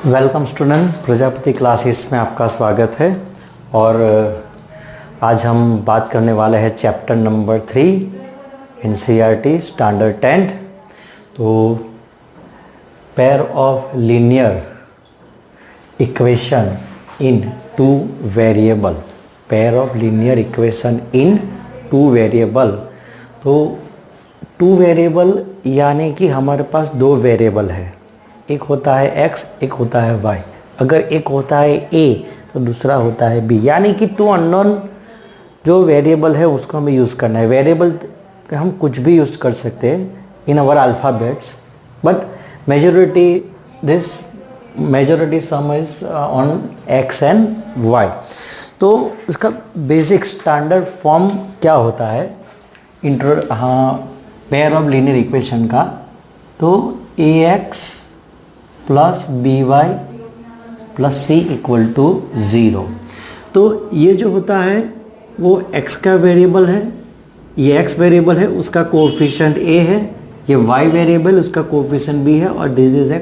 Welcome student, Prajapati classes में आपका स्वागत है। और आज हम बात करने वाले हैं चैप्टर नंबर 3 एनसीईआरटी स्टैंडर्ड 10। तो pair of linear equation in two variable, pair of linear equation in two variable. तो टू वेरिएबल यानी कि हमारे पास दो वेरिएबल है, एक होता है x, एक होता है y। अगर एक होता है a तो दूसरा होता है b, यानी कि टू अननोन जो वेरिएबल है उसको हमें यूज़ करना है। वेरिएबल हम कुछ भी यूज़ कर सकते हैं in our alphabets, but majority sum is on x and y। तो इसका बेसिक स्टैंडर्ड फॉर्म क्या होता है पेयर ऑफ लीनियर इक्वेशन का? तो ax plus b y plus c equal to 0। तो ये जो होता है वो x का वेरिएबल है, ये x वेरिएबल है, उसका कोएफिशिएंट a है, ये y वेरिएबल उसका कोएफिशिएंट b है, और दिस इज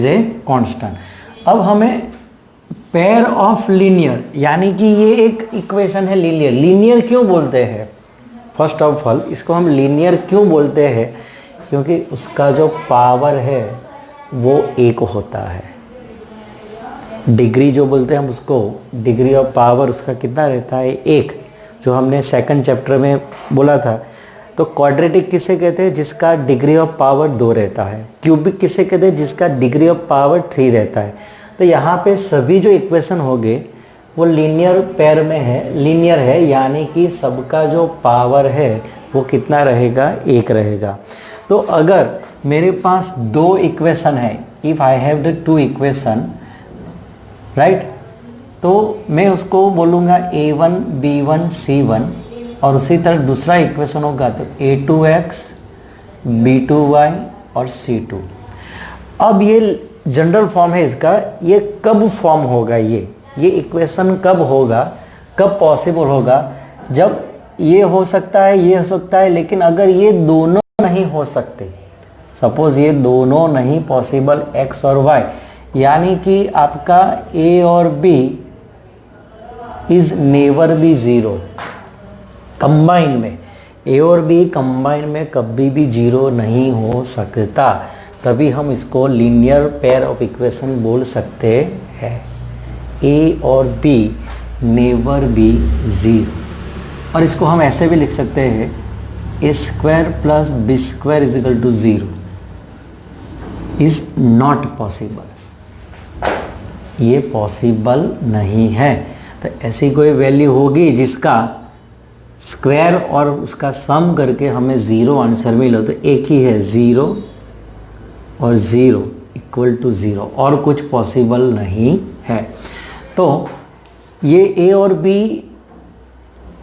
ए कांस्टेंट। अब हमें पेयर ऑफ लीनियर यानी कि ये एक इक्वेशन है लीनियर। लीनियर क्यों बोलते हैं? फर्स्ट ऑफ ऑल इसको हम लीनियर क्यों बोलते हैं? क्योंकि उसका जो पावर है वो एक होता है। डिग्री जो बोलते हैं हम उसको, डिग्री ऑफ पावर उसका कितना रहता है? एक, जो हमने सेकंड चैप्टर में बोला था। तो क्वाड्रेटिक किसे कहते हैं? जिसका डिग्री ऑफ पावर 2 रहता है। क्यूबिक किसे कहते हैं? जिसका डिग्री ऑफ पावर 3 रहता है। तो यहाँ पे सभी जो इक्वेशन हो गए वो लीनियर पेयर में है, लीनियर है, यानी कि सबका जो पावर है वो कितना रहेगा? एक रहेगा। तो अगर मेरे पास दो इक्वेशन है, if I have the two equation, right, तो मैं उसको बोलूँगा a1 b1 c1, और उसी तरह दूसरा इक्वेशन होगा तो a2x b2y और c2। अब ये जनरल फॉर्म है इसका। ये कब फॉर्म होगा? ये इक्वेशन कब होगा, कब पॉसिबल होगा? जब ये हो सकता है, ये हो सकता है, लेकिन अगर ये दोनों नहीं हो सकते, सपोज ये दोनों नहीं पॉसिबल x और y, यानी कि आपका a और b is never be 0। Combine में a और b कंबाइन में कभी भी 0 नहीं हो सकता, तभी हम इसको लीनियर पेयर ऑफ इक्वेशन बोल सकते हैं। a और b नेवर बी 0। और इसको हम ऐसे भी लिख सकते हैं a square plus b square is equal to 0 is not possible. ये पॉसिबल नहीं है। तो ऐसी कोई वैल्यू होगी जिसका स्क्वायर और उसका सम करके हमें 0 आंसर मिले, तो एक ही है 0 और 0 इक्वल टू 0, और कुछ पॉसिबल नहीं है। तो ये a और b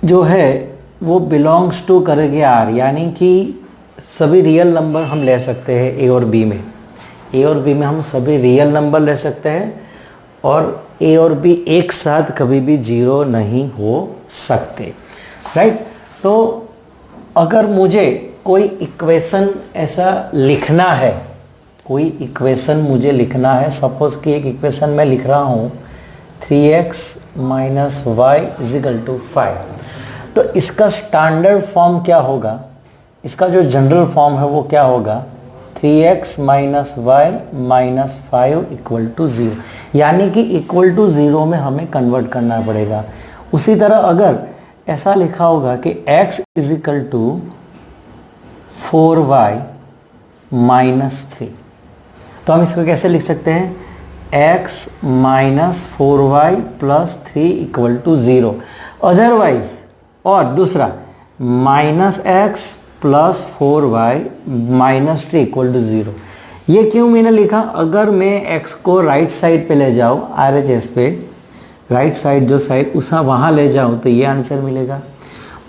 जो है वो बिलोंग्स टू करेंगे r, यानी कि सभी रियल नंबर हम ले सकते हैं a और b में। a और b में हम सभी रियल नंबर ले सकते हैं, और a और b एक साथ कभी भी 0 नहीं हो सकते, राइट। तो अगर मुझे कोई इक्वेशन ऐसा लिखना है, कोई इक्वेशन मुझे लिखना है, सपोज कि एक इक्वेशन मैं लिख रहा हूँ 3x minus y is equal to 5, तो इसका स्टैंडर्ड फॉर्म क्या होगा? इसका जो जनरल फॉर्म है वो क्या होगा? 3x minus y minus 5 equal to 0, यानी कि इक्वल टू 0 में हमें कन्वर्ट करना पड़ेगा। उसी तरह अगर ऐसा लिखा होगा कि x is equal to 4y minus 3, तो हम इसको कैसे लिख सकते हैं? x minus 4y plus 3 equal to 0। Otherwise, और दूसरा minus x plus 4y minus 3 equal to 0। ये क्यों मैंने लिखा? अगर मैं x को राइट साइड पे ले जाऊँ, RHS पे राइट साइड जो साइड उसा वहाँ ले जाऊँ तो ये आंसर मिलेगा,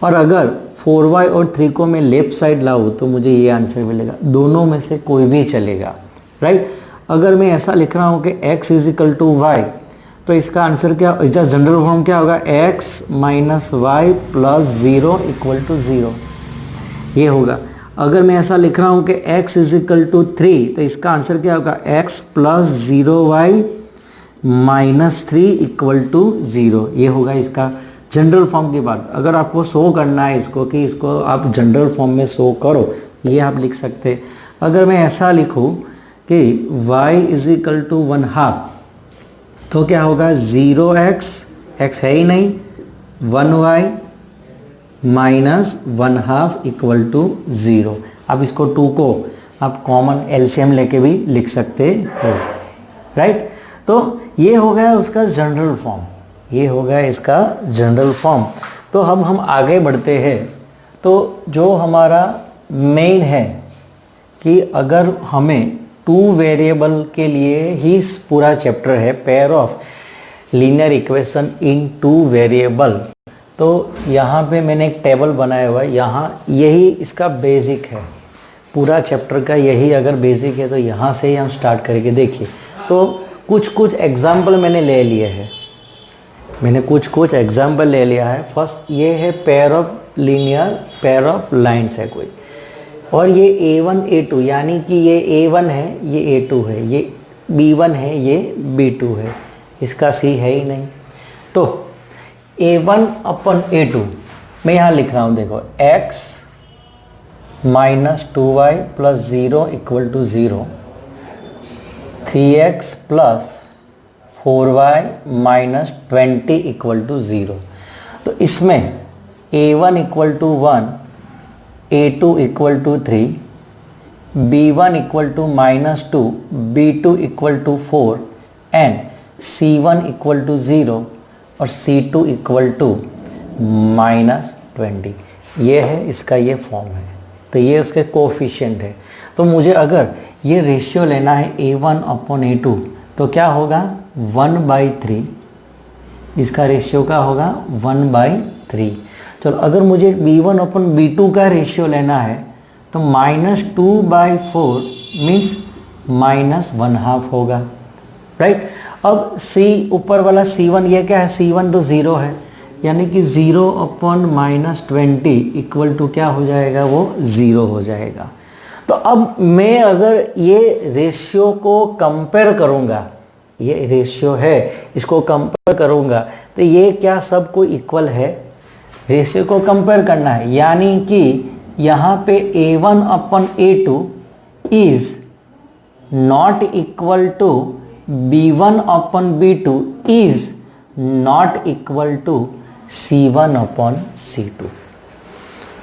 और अगर 4y और 3 को मैं लेफ्ट साइड लाऊँ तो मुझे ये आंसर मिलेगा। दोनों में से कोई भी चलेगा, राइट। अगर मैं ऐसा लिख रहा हूँ कि x is equal to y, तो इसका आंसर क्या, इसका जनरल फॉर्म क्या होगा? x minus y plus 0 equal to 0, ये होगा। अगर मैं ऐसा लिख रहा हूँ कि x इज इक्वल टू 3, तो इसका आंसर क्या होगा, x plus 0y minus 3 equal to 0। ये होगा इसका जनरल फॉर्म की बात। अगर आपको शो करना है इसको कि इसको आप जनरल फॉर्म में शो करो, ये आप लिख सकते हैं। अगर मैं ऐसा लिखूँ कि y इज इक्वल टू 1/2, तो क्या होगा 0x, x है ही नहीं, 1y माइनस 1/2 इक्वल टू 0। अब इसको 2 को आप कॉमन एलसीएम लेके भी लिख सकते हो, राइट। तो ये हो गया उसका जनरल फॉर्म, ये हो गया इसका जनरल फॉर्म। तो हम आगे बढ़ते हैं। तो जो हमारा मेन है कि अगर हमें 2 वेरिएबल के लिए ही पूरा चैप्टर है, pair of linear equation in 2 variable, तो यहाँ पे मैंने एक टेबल बनाया हुआ है। यहाँ यही इसका बेसिक है, पूरा चैप्टर का यही अगर बेसिक है, तो यहाँ से ही हम स्टार्ट करके देखिए। तो कुछ एग्जाम्पल मैंने ले लिए हैं, मैंने कुछ एग्जाम्पल ले लिया है। फर्स्ट ये है pair of linear, pair of lines है कोई, और ये A1 A2, यानी कि ये A1 है, ये A2 है, ये B1 है, ये B2 है, इसका C है ही नहीं। तो A1 अपन A2 मैं यहाँ लिख रहा हूँ, देखो x minus 2y plus 0 equal to 0, 3x plus 4y minus 20 equal to 0। तो इसमें A1 equal to 1, A2 equal to 3, B1 equal to minus 2, B2 equal to 4 and C1 equal to 0 और C2 equal to minus 20। ये है इसका, ये form है। तो ये उसके कोफिशिएंट है। तो मुझे अगर ये रेशियो लेना है A1 अपॉन A2, तो क्या होगा 1/3, इसका रेशियो क्या होगा 1/3। चलो अगर मुझे B1 अपॉन B2 का रेशियो लेना है, तो -2/4 मीन्स -1/2 होगा, राइट। अब C ऊपर वाला C1, ये क्या है, C1 तो 0 है, यानी कि 0 अपॉन -20 इक्वल टू क्या हो जाएगा, वो 0 हो जाएगा। तो अब मैं अगर ये रेशियो को कंपेयर करूँगा, ये रेशियो है, इसको कंपेयर करूँगा, तो ये क्या सबको इक्वल है, रेशियो को कंपेयर करना है। यानी कि यहाँ पे A1 upon A2 is not equal to B1 upon B2 is not equal to C1 upon C2,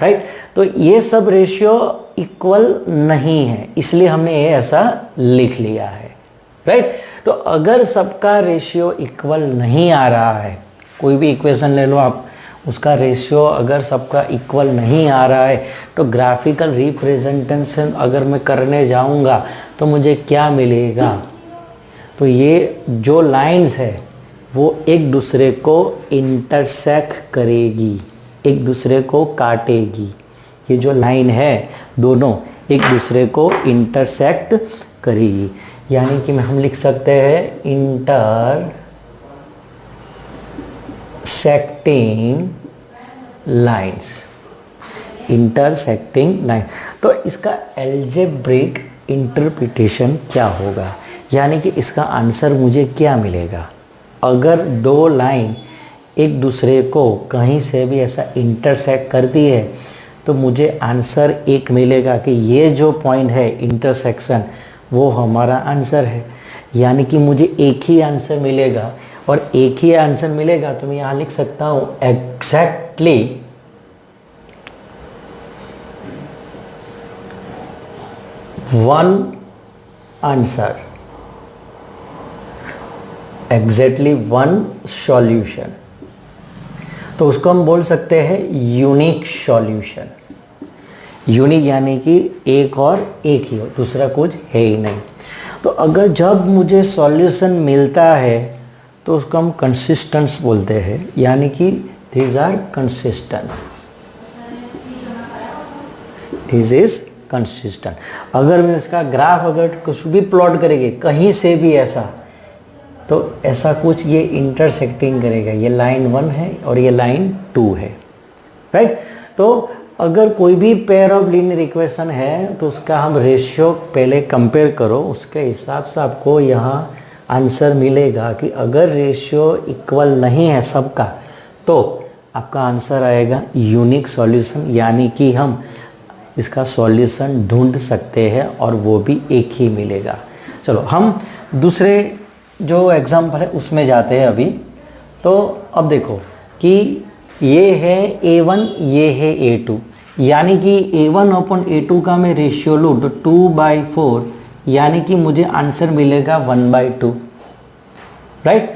right. तो ये सब रेशियो इक्वल नहीं है, इसलिए हमने ये ऐसा लिख लिया है, राइट। तो अगर सबका रेशियो इक्वल नहीं आ रहा है, कोई भी इक्वेशन ले लो आप, उसका रेशियो अगर सबका इक्वल नहीं आ रहा है, तो ग्राफिकल रिप्रेजेंटेशन अगर मैं करने जाऊंगा तो मुझे क्या मिलेगा, तो ये जो लाइंस है वो एक दूसरे को इंटरसेक्ट करेगी, एक दूसरे को काटेगी। ये जो लाइन है दोनों एक दूसरे को इंटरसेक्ट करेगी, यानी कि हम लिख सकते हैं इंटरसेक्टिंग लाइंस, इंटरसेक्टिंग लाइंस। तो इसका एल्जेब्रिक इंटरप्रिटेशन क्या होगा, यानी कि इसका आंसर मुझे क्या मिलेगा। अगर दो लाइन एक दूसरे को कहीं से भी ऐसा इंटरसेक्ट करती है, तो मुझे आंसर एक मिलेगा कि ये जो पॉइंट है इंटरसेक्शन, वो हमारा आंसर है। यानी कि मुझे एक ही आंसर मिलेगा, और एक ही आंसर मिलेगा तो मैं यहाँ लिख सकता हूँ exactly one answer, exactly one solution. तो उसको हम बोल सकते हैं यूनिक सॉल्यूशन। यूनिक यानी कि एक और एक ही हो, दूसरा कुछ है ही नहीं। तो अगर जब मुझे सॉल्यूशन मिलता है तो उसको हम कंसिस्टेंस बोलते हैं, यानी कि these are consistent, this is consistent. अगर मैं इसका ग्राफ अगर कुछ भी प्लॉट करेंगे कहीं से भी ऐसा, तो ऐसा कुछ ये इंटरसेक्टिंग करेगा, ये लाइन 1 है और ये लाइन 2 है, राइट। तो अगर कोई भी पेयर ऑफ लीनियर इक्वेशन है तो उसका हम रेशियो पहले कंपेयर करो, उसके हिसाब से आपको यहाँ आंसर मिलेगा कि अगर रेशियो इक्वल नहीं है सबका तो आपका आंसर आएगा यूनिक सॉल्यूशन, यानी कि हम इसका सॉल्यूशन ढूंढ सकते हैं और वो भी एक ही मिलेगा। चलो हम दूसरे जो एग्जाम्पल है उसमें जाते हैं अभी। तो अब देखो कि ये है A1, ये है A2, यानी कि A1 अपॉन A2 का मैं रेशियो लूँ तो 2/4, यानी कि मुझे आंसर मिलेगा 1/2, राइट।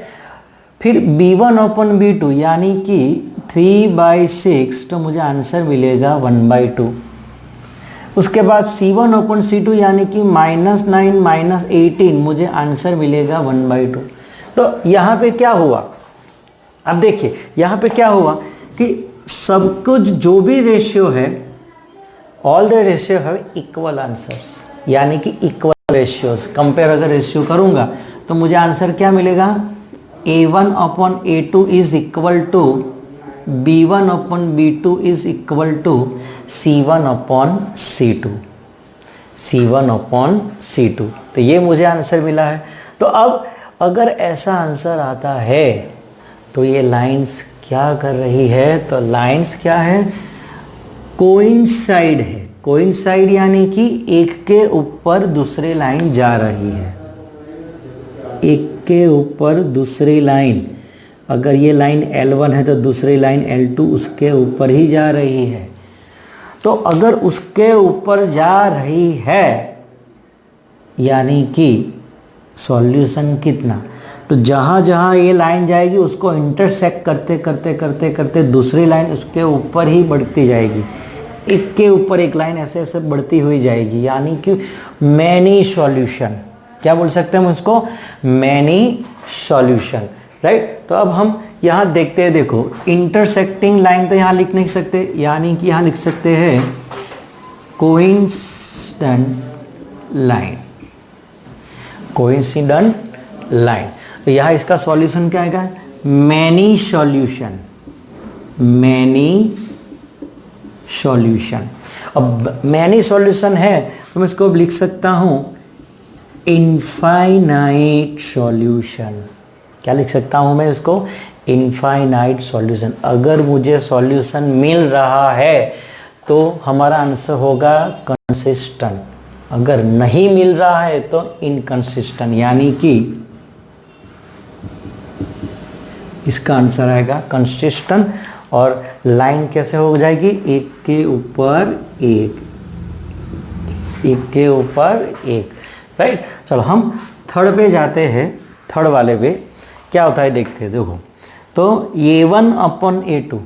फिर B1 अपॉन B2 यानी कि 3/6, तो मुझे आंसर मिलेगा 1/2। उसके बाद C1 अपॉन C2 यानी कि -9 - 18, मुझे आंसर मिलेगा 1/2। तो यहाँ पे क्या हुआ, अब देखिए यहाँ पे क्या हुआ कि सब कुछ जो भी रेशियो है, ऑल द रेशियो है इक्वल आंसर्स, यानी कि इक्वल रेशियोज। कंपेयर अगर रेशियो करूँगा तो मुझे आंसर क्या मिलेगा, A1 upon A2 is equal to B1 upon B2 is equal to C1 upon C2, C1 upon C2। तो ये मुझे आंसर मिला है। तो अब अगर ऐसा आंसर आता है तो ये लाइंस क्या कर रही है, तो लाइंस क्या है, कोइंसाइड है। कोइंसाइड यानी कि एक के ऊपर दूसरी लाइन जा रही है, एक के ऊपर दूसरी लाइन। अगर ये लाइन L1 है तो दूसरी लाइन L2 उसके ऊपर ही जा रही है। तो अगर उसके ऊपर जा रही है यानी कि सॉल्यूशन कितना, तो जहाँ जहाँ ये लाइन जाएगी उसको इंटरसेक्ट करते करते करते करते दूसरी लाइन उसके ऊपर ही बढ़ती जाएगी, एक के ऊपर एक लाइन ऐसे ऐसे बढ़ती हुई जाएगी, यानी कि मैनी सॉल्यूशन। क्या बोल सकते हैं हम उसको, मैनी सॉल्यूशन, राइट। तो अब हम यहाँ देखते हैं, देखो इंटरसेक्टिंग लाइन तो यहाँ लिख नहीं सकते, यानी कि यहाँ लिख सकते हैं कोइंसिडेंट लाइन, कोइंसिडेंट लाइन। तो यहाँ इसका सॉल्यूशन क्या आएगा, मैनी सॉल्यूशन, मैनी सॉल्यूशन। अब मैनी सॉल्यूशन है तो मैं इसको लिख सकता हूँ इनफाइनाइट सॉल्यूशन। क्या लिख सकता हूँ मैं इसको, इनफाइनाइट सॉल्यूशन। अगर मुझे सॉल्यूशन मिल रहा है तो हमारा आंसर होगा कंसिस्टेंट, अगर नहीं मिल रहा है तो इनकंसिस्टेंट, यानी कि इसका आंसर आएगा कंसिस्टेंट। और लाइन कैसे हो जाएगी, एक के ऊपर एक, एक के ऊपर एक, राइट। चलो हम थर्ड पे जाते हैं। थर्ड वाले पे क्या होता है देखते हैं। देखो तो A1 upon A2,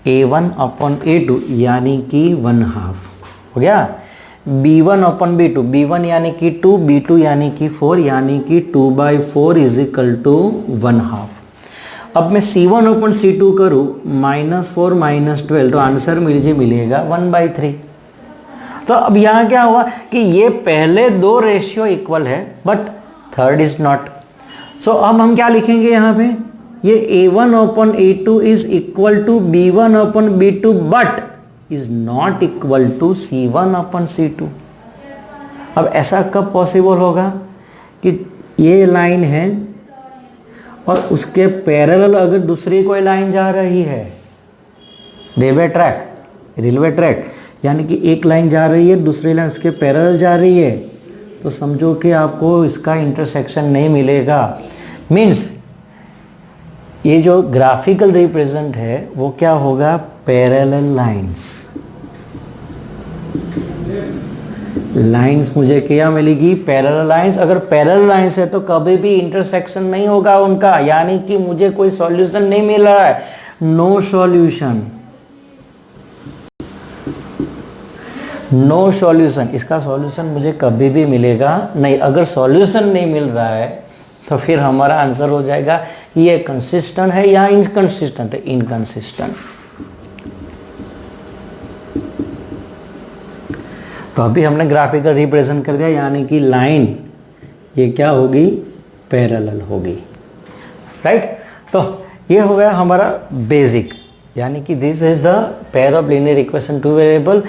A1 upon A2 यानी कि 1/2 हो गया। B1 अपॉन B2, B1 यानी कि 2, B2 यानी कि 4, यानी कि 2/4 इज इक्वल टू 1/2। अब मैं C1 अपॉन C2 करूँ -4 - 12, तो आंसर मुझे मिलेगा 1/3। तो अब यहाँ क्या हुआ कि ये पहले दो रेशियो इक्वल है but third is not. So अब हम क्या लिखेंगे यहाँ पे, ये A1 upon A2 is equal to B1 upon B2 but is not equal to C1 upon C2। अब ऐसा कब पॉसिबल होगा कि ये लाइन है और उसके पैरेलल अगर दूसरी कोई लाइन जा रही है, रेलवे ट्रैक, यानी कि एक लाइन जा रही है दूसरी लाइन उसके पैरेलल जा रही है, तो समझो कि आपको इसका इंटरसेक्शन नहीं मिलेगा। मीन्स ये जो ग्राफिकल रिप्रेजेंट है वो क्या होगा, पैरेलल लाइंस मुझे क्या मिलेगी, पैरेलल लाइंस। अगर पैरेलल लाइंस है तो कभी भी इंटरसेक्शन नहीं होगा उनका, यानी कि मुझे कोई सॉल्यूशन नहीं मिल रहा है, नो सॉल्यूशन, नो सॉल्यूशन। इसका सॉल्यूशन मुझे कभी भी मिलेगा नहीं। अगर सॉल्यूशन नहीं मिल रहा है तो फिर हमारा आंसर हो जाएगा कि ये कंसिस्टेंट है या इनकंसिस्टेंट है, इनकंसिस्टेंट। तो अभी हमने ग्राफिकल रिप्रेजेंट कर दिया, यानी कि लाइन ये क्या होगी, पैरेलल होगी, राइट। तो ये हो गया हमारा बेसिक। यानी कि this is the pair of linear equation two variable.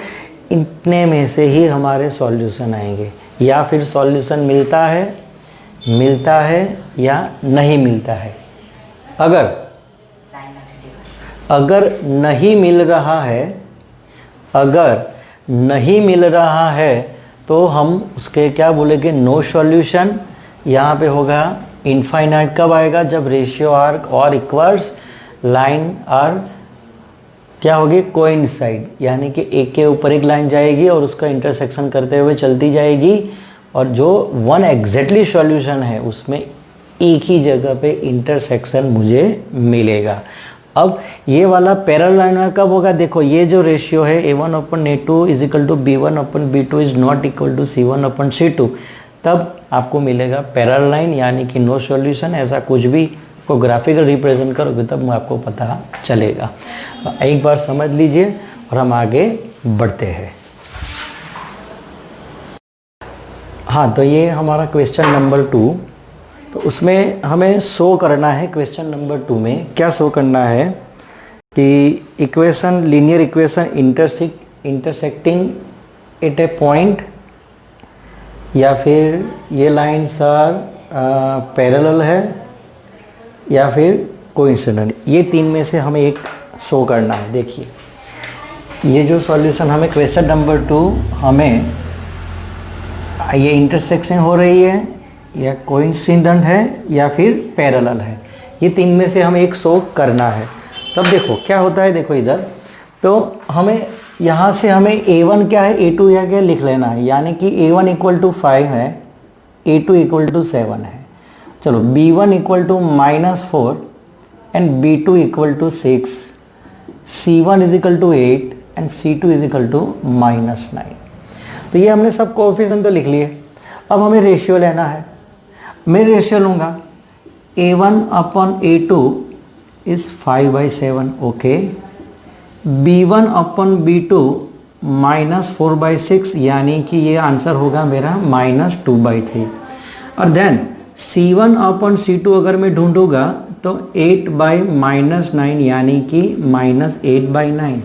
इतने में से ही हमारे सॉल्यूशन आएंगे, या फिर सॉल्यूशन मिलता है या नहीं मिलता है। अगर नहीं मिल रहा है तो हम उसके क्या बोलेंगे, नो सॉल्यूशन। यहाँ पे होगा इनफाइनाइट कब आएगा, जब रेशियो आर और इक्वल्स लाइन आर क्या होगी, कोइंसाइड, यानी कि एक के ऊपर एक लाइन जाएगी और उसका इंटरसेक्शन करते हुए चलती जाएगी, और जो वन एग्जैक्टली सॉल्यूशन है उसमें एक ही जगह पे इंटरसेक्शन मुझे मिलेगा। अब ये वाला पैरेलल लाइन कब होगा, देखो ये जो रेशियो है A1/A2 is equal to B1/B2 is not equal to C1/C2, तब आपको मिलेगा पैरेलल लाइन, यानी कि नो सॉल्यूशन। ऐसा कुछ भी को ग्राफिकल रिप्रेजेंट करोगे तब आपको पता चलेगा। एक बार समझ लीजिए और हम आगे बढ़ते हैं। हाँ, तो ये हमारा क्वेश्चन नंबर 2, तो उसमें हमें शो करना है, क्वेश्चन नंबर 2 में क्या शो करना है कि equation, linear equation intersecting at a point, या फिर ये लाइन्स आर पैरेलल है, या फिर कोइंसिडेंट। ये तीन में से हमें एक शो करना है। देखिए ये जो सॉल्यूशन हमें क्वेश्चन नंबर 2, हमें ये इंटरसेक्शन हो रही है, या कोइंसिडेंट है, या फिर पैरेलल है। ये तीन में से हमें एक शो करना है। तब देखो क्या होता है, देखो इधर तो हमें यहाँ से हमें A1 क्या है, A2 या क्या लिख लेना है, यानी कि A1 इक्वल टू 5 है, A2 इक्वल टू 7 है। चलो B1 equal to -4 and B2 equal to 6, C1 is equal to 8 and C2 is equal to -9। तो ये हमने सब कोएफिशिएंट तो लिख लिए। अब हमें रेशियो लेना है। मैं रेशियो लूँगा A1/A2 इज़ 5/7, ओके। B1/B2 -4/6, यानी कि ये आंसर होगा मेरा -2/3। और देन C1/C2 अगर मैं ढूंढूंगा तो 8/-9, यानी कि -8/9।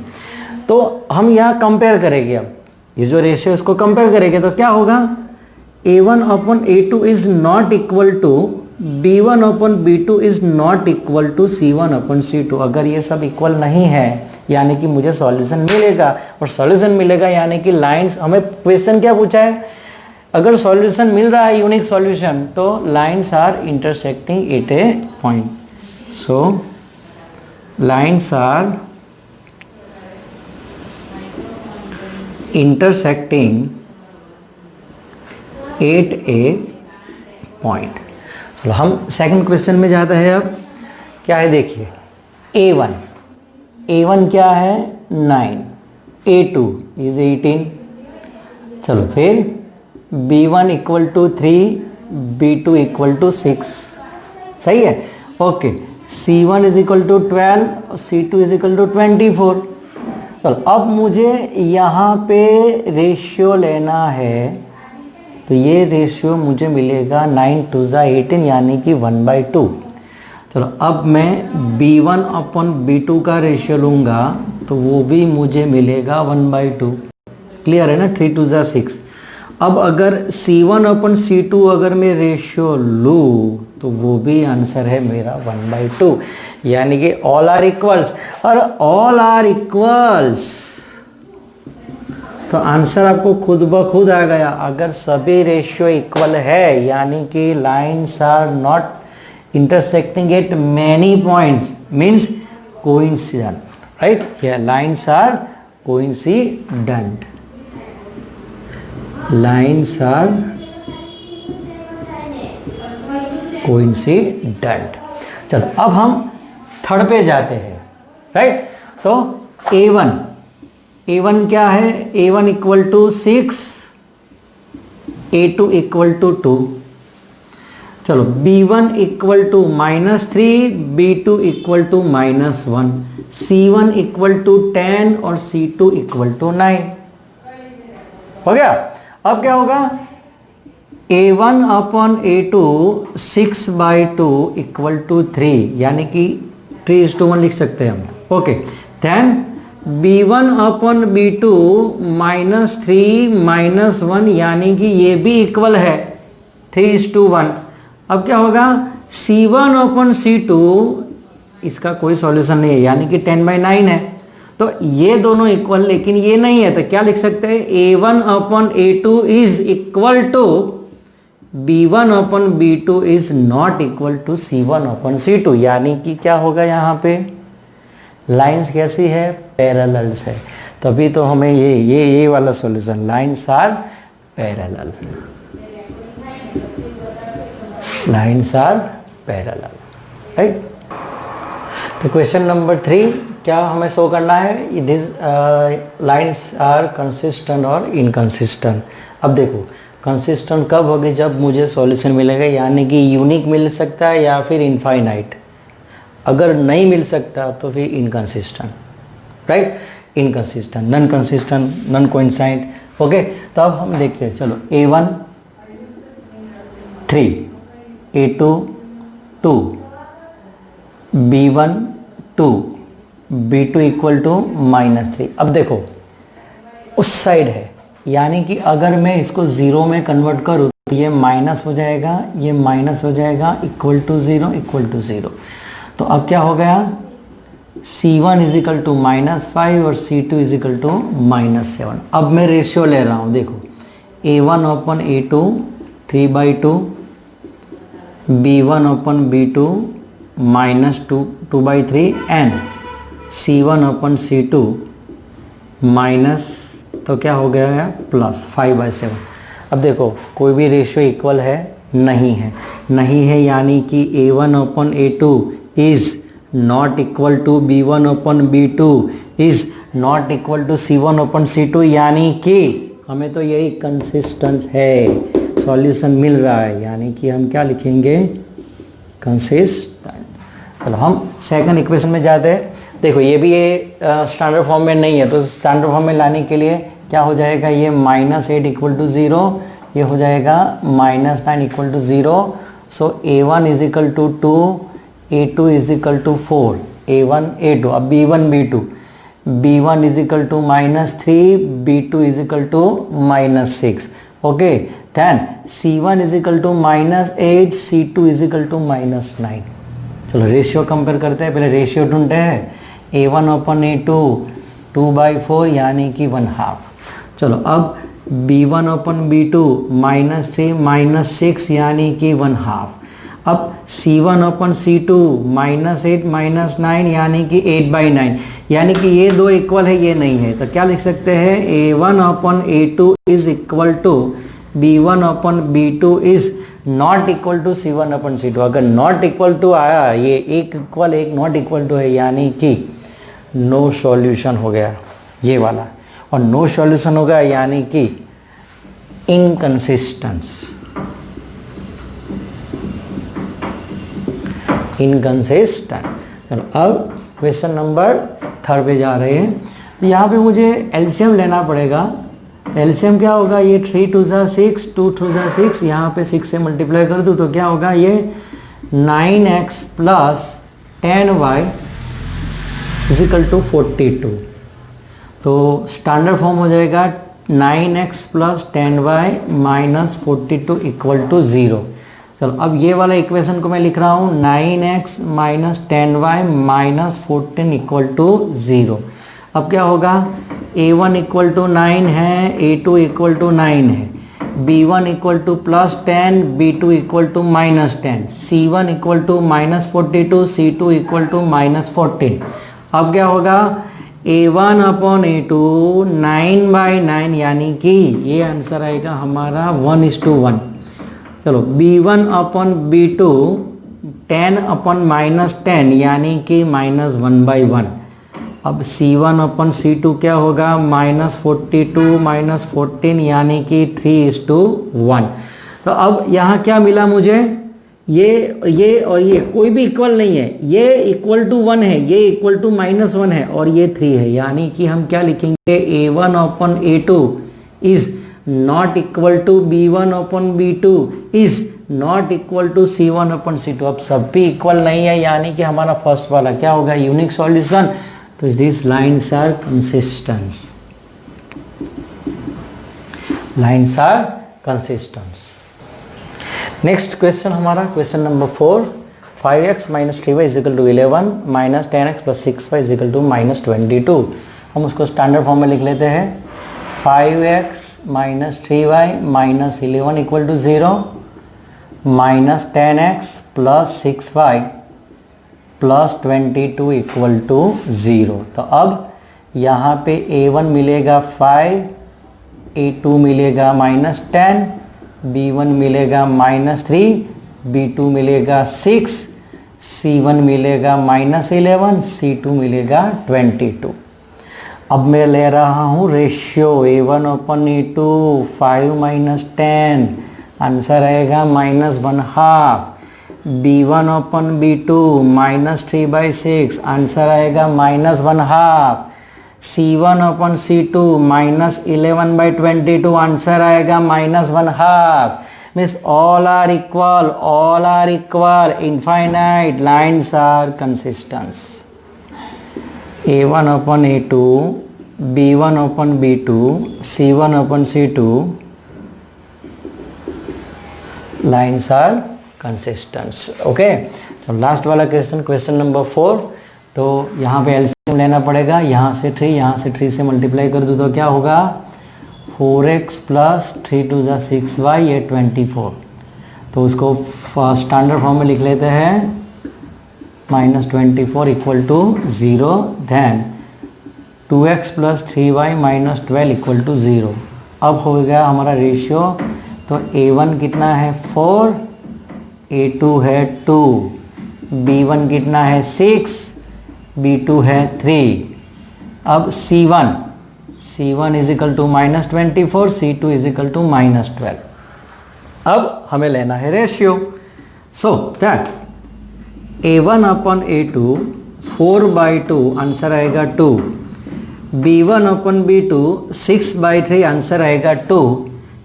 तो हम यहाँ कंपेयर करेंगे, अब ये जो रेशियो इसको कंपेयर करेंगे तो क्या होगा, A1/A2 is not equal to B1/B2 is not equal to C1/C2। अगर ये सब इक्वल नहीं है यानी कि मुझे सॉल्यूशन मिलेगा, और सॉल्यूशन मिलेगा यानी कि लाइंस, हमें क्वेश्चन क्या पूछा है, अगर सॉल्यूशन मिल रहा है यूनिक सॉल्यूशन तो lines are intersecting at a point. So lines are intersecting at a point. तो हम सेकंड क्वेश्चन में जाते हैं। अब क्या है देखिए, A1 क्या है 9, A2 इज 18। चलो फिर B1 equal to 3, B2 equal to 6, सही है, okay. C1 is equal to 12, C2 is equal to 24। चलो अब मुझे यहाँ पे रेशियो लेना है, तो ये रेशियो मुझे मिलेगा 9×2 = 18, यानी कि 1/2। चलो अब मैं B1/B2 का रेशियो लूँगा तो वो भी मुझे मिलेगा 1/2। क्लियर है ना, 3×2 = 6। अब अगर C1/C2 अगर मैं रेशियो लूँ तो वो भी आंसर है मेरा 1/2, यानी कि ऑल आर इक्वल्स। और ऑल आर इक्वल्स तो आंसर आपको खुद ब खुद आ गया। अगर सभी रेशियो इक्वल है यानी कि lines are not intersecting at many points, means coincident, right. ये lines are coincident, lines are coincident. चलो अब हम थर्ड पे जाते हैं, राइट। तो A1 क्या है, A1 equal to 6, A2 equal to 2। चलो B1 equal to -3, B2 equal to -1, C1 equal to 10 और C2 इक्वल टू 9। हो गया। अब क्या होगा, A1/A2 6/2 इक्वल टू 3, यानी कि 3:1 लिख सकते हैं हम, okay. Then b1 upon b2 -3 -1 यानी कि ये भी इक्वल है 3:1। अब क्या होगा c1 अपॉन c2, इसका कोई सॉल्यूशन नहीं है यानी कि 10/9 है। तो ये दोनों इक्वल, लेकिन ये नहीं है, तो क्या लिख सकते हैं a1 upon a2 is equal to b1 upon b2 is not equal to c1 upon c2। यानी कि क्या होगा यहाँ पे लाइंस कैसी है, पैरेलल्स है, तभी तो हमें ये वाला solution, lines are parallel, lines are parallel, right. तो क्वेश्चन नंबर 3 क्या हमें शो करना है, दिस लाइंस आर कंसिस्टेंट और इनकंसिस्टेंट। अब देखो कंसिस्टेंट कब होगी, जब मुझे सॉल्यूशन मिलेगा, यानी कि यूनिक मिल सकता है या फिर इनफाइनाइट। अगर नहीं मिल सकता तो फिर inconsistent, right, inconsistent, non consistent, non coincident. Okay, तो अब हम देखते हैं, चलो a1 3, a2 2, b1 2, b2 equal to -3। अब देखो उस साइड है, यानी कि अगर मैं इसको ज़ीरो में कन्वर्ट करूँ तो ये माइनस हो जाएगा, ये माइनस हो जाएगा, equal to zero, equal to zero. तो अब क्या हो गया c1 इज इक्वल टू -5 और c2 इज इक्वल टू -7। अब मैं रेशियो ले रहा हूँ, देखो a1 upon a2 3/2, b1 upon b2 -2/3 and c1 upon c2 minus, तो क्या हो गया है प्लस 5/7। अब देखो कोई भी रेशियो इक्वल है नहीं है, नहीं है यानी कि a1 upon a2 is not equal to b1 upon b2 is not equal to c1 upon c2, यानी कि हमें तो यही कंसिस्टेंस है, सॉल्यूशन मिल रहा है, यानी कि हम क्या लिखेंगे कंसिस्टेंट। चलो हम सेकंड इक्वेशन में जाते हैं। देखो ये भी ये स्टैंडर्ड फॉर्म में नहीं है, तो स्टैंडर्ड फॉर्म में लाने के लिए क्या हो जाएगा, ये -8 इक्वल टू 0, ये हो जाएगा -9 equal to 0। So a1 is equal to 2, a2 is equal to 4, a1 a2, अब b1 b2, b1 is equal to -3, b2 is equal to -6। Okay, then c1 is equal to -8, c2 is equal to -9। चलो ratio compare करते हैं, पहले ratio ढूंढते हैं, a1 upon a2 2/4 यानी कि 1/2। चलो अब b1 अपॉन b2 -3 -6 यानी कि 1/2। अब c1 अपॉन c2 -8 -9 यानी कि 8/9, यानी कि ये दो इक्वल है, ये नहीं है, तो क्या लिख सकते हैं a1 upon a2 is equal to b1 upon b2 is not equal to c1 upon c2। अगर नॉट इक्वल टू आया, ये एक इक्वल एक नॉट इक्वल टू है, यानी कि नो सॉल्यूशन हो गया ये वाला, और नो सॉल्यूशन हो गया यानी कि इनकंसिस्टेंस, इनकंसिस्टेंट। चलो अब क्वेश्चन नंबर 3 पे जा रहे हैं। तो यहाँ पे मुझे एलसीएम लेना पड़ेगा। तो एलसीएम क्या होगा, ये 3 2 6, 2 2 6, यहाँ पे 6 से मल्टीप्लाई कर दूँ तो क्या होगा, ये 9x plus 10y is equal to 42। तो स्टैंडर्ड फॉर्म हो जाएगा 9x plus 10y minus 42 equal to 0। चलो अब ये वाला इक्वेशन को मैं लिख रहा हूँ 9x minus 10y minus 14 equal to 0। अब क्या होगा, a1 इक्वल टू 9 है, a2 इक्वल टू 9 है, b1 equal to plus 10, b2 equal to -10, c1 equal to -42, c2 equal to -14। अब क्या होगा, a1 अपॉन a2 9/9 यानी कि ये आंसर आएगा हमारा 1:1। चलो b1 अपॉन b2 10 अपॉन -10 यानी कि -1/1। अब c1 अपॉन c2 क्या होगा, -42 -14 यानी कि 3:1। तो अब यहाँ क्या मिला मुझे, ये और ये कोई भी इक्वल नहीं है, ये इक्वल टू 1 है, ये इक्वल टू -1 है और ये 3 है, यानी कि हम क्या लिखेंगे, a1 upon a2 is not equal to b1 upon b2 is not equal to c1 upon c2। अब सब भी इक्वल नहीं है, यानी कि हमारा फर्स्ट वाला क्या होगा, यूनिक सॉल्यूशन। तो these lines are consistent. Lines are consistent. Next question हमारा question number 4, 5x minus 3y is equal to 11 minus 10x plus 6y is equal to minus 22. हम उसको स्टैंडर्ड फॉर्म में लिख लेते हैं. 5x minus 3y minus 11 equal to 0 minus 10x plus 6y plus 22 equal to 0. तो अब यहाँ पे a1 मिलेगा 5, a2 मिलेगा माइनस 10, b1 मिलेगा माइनस 3, b2 मिलेगा 6, c1 मिलेगा माइनस 11, c2 मिलेगा 22. अब मैं ले रहा हूँ ratio a1 upon a2, 5 minus 10, answer आएगा minus 1/2. b1 upon b2 minus 3/6, answer आएगा minus 1/2. C1 upon C2 minus 11/22, answer आएगा minus 1/2. Means all are equal, infinite, lines are consistent. A1 upon A2, B1 upon B2, C1 upon C2, lines are consistent. Okay, तो last वाला question number 4. तो यहाँ पे LCM लेना पड़ेगा. यहाँ से 3 से मल्टीप्लाई कर दूँ तो क्या होगा? 4x प्लस 3 2 ज़ा 6y, ये 24. तो उसको स्टैंडर्ड फॉर्म में लिख लेते हैं. Minus 24 equal to 0. Then 2x plus 3y minus 12 equal to 0. अब हो गया हमारा रेशियो. तो a1 कितना है 4, a2 है 2, b1 कितना है 6, b2 है 3. अब c1 is equal to minus 24, c2 is equal to minus 12. अब हमें लेना है ratio. So that a1 upon a2 4/2, answer आएगा 2. b1 अपन b2 6/3, आंसर आएगा 2.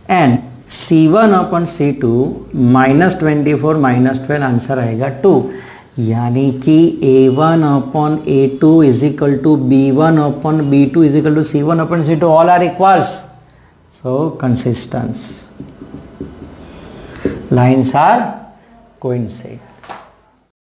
And c1 upon c2 minus 24 minus 12, answer आएगा 2. यानी कि a1 upon a2 is equal to b1 upon b2 is equal to c1 upon c2, all are equals. So consistence, lines are coincide.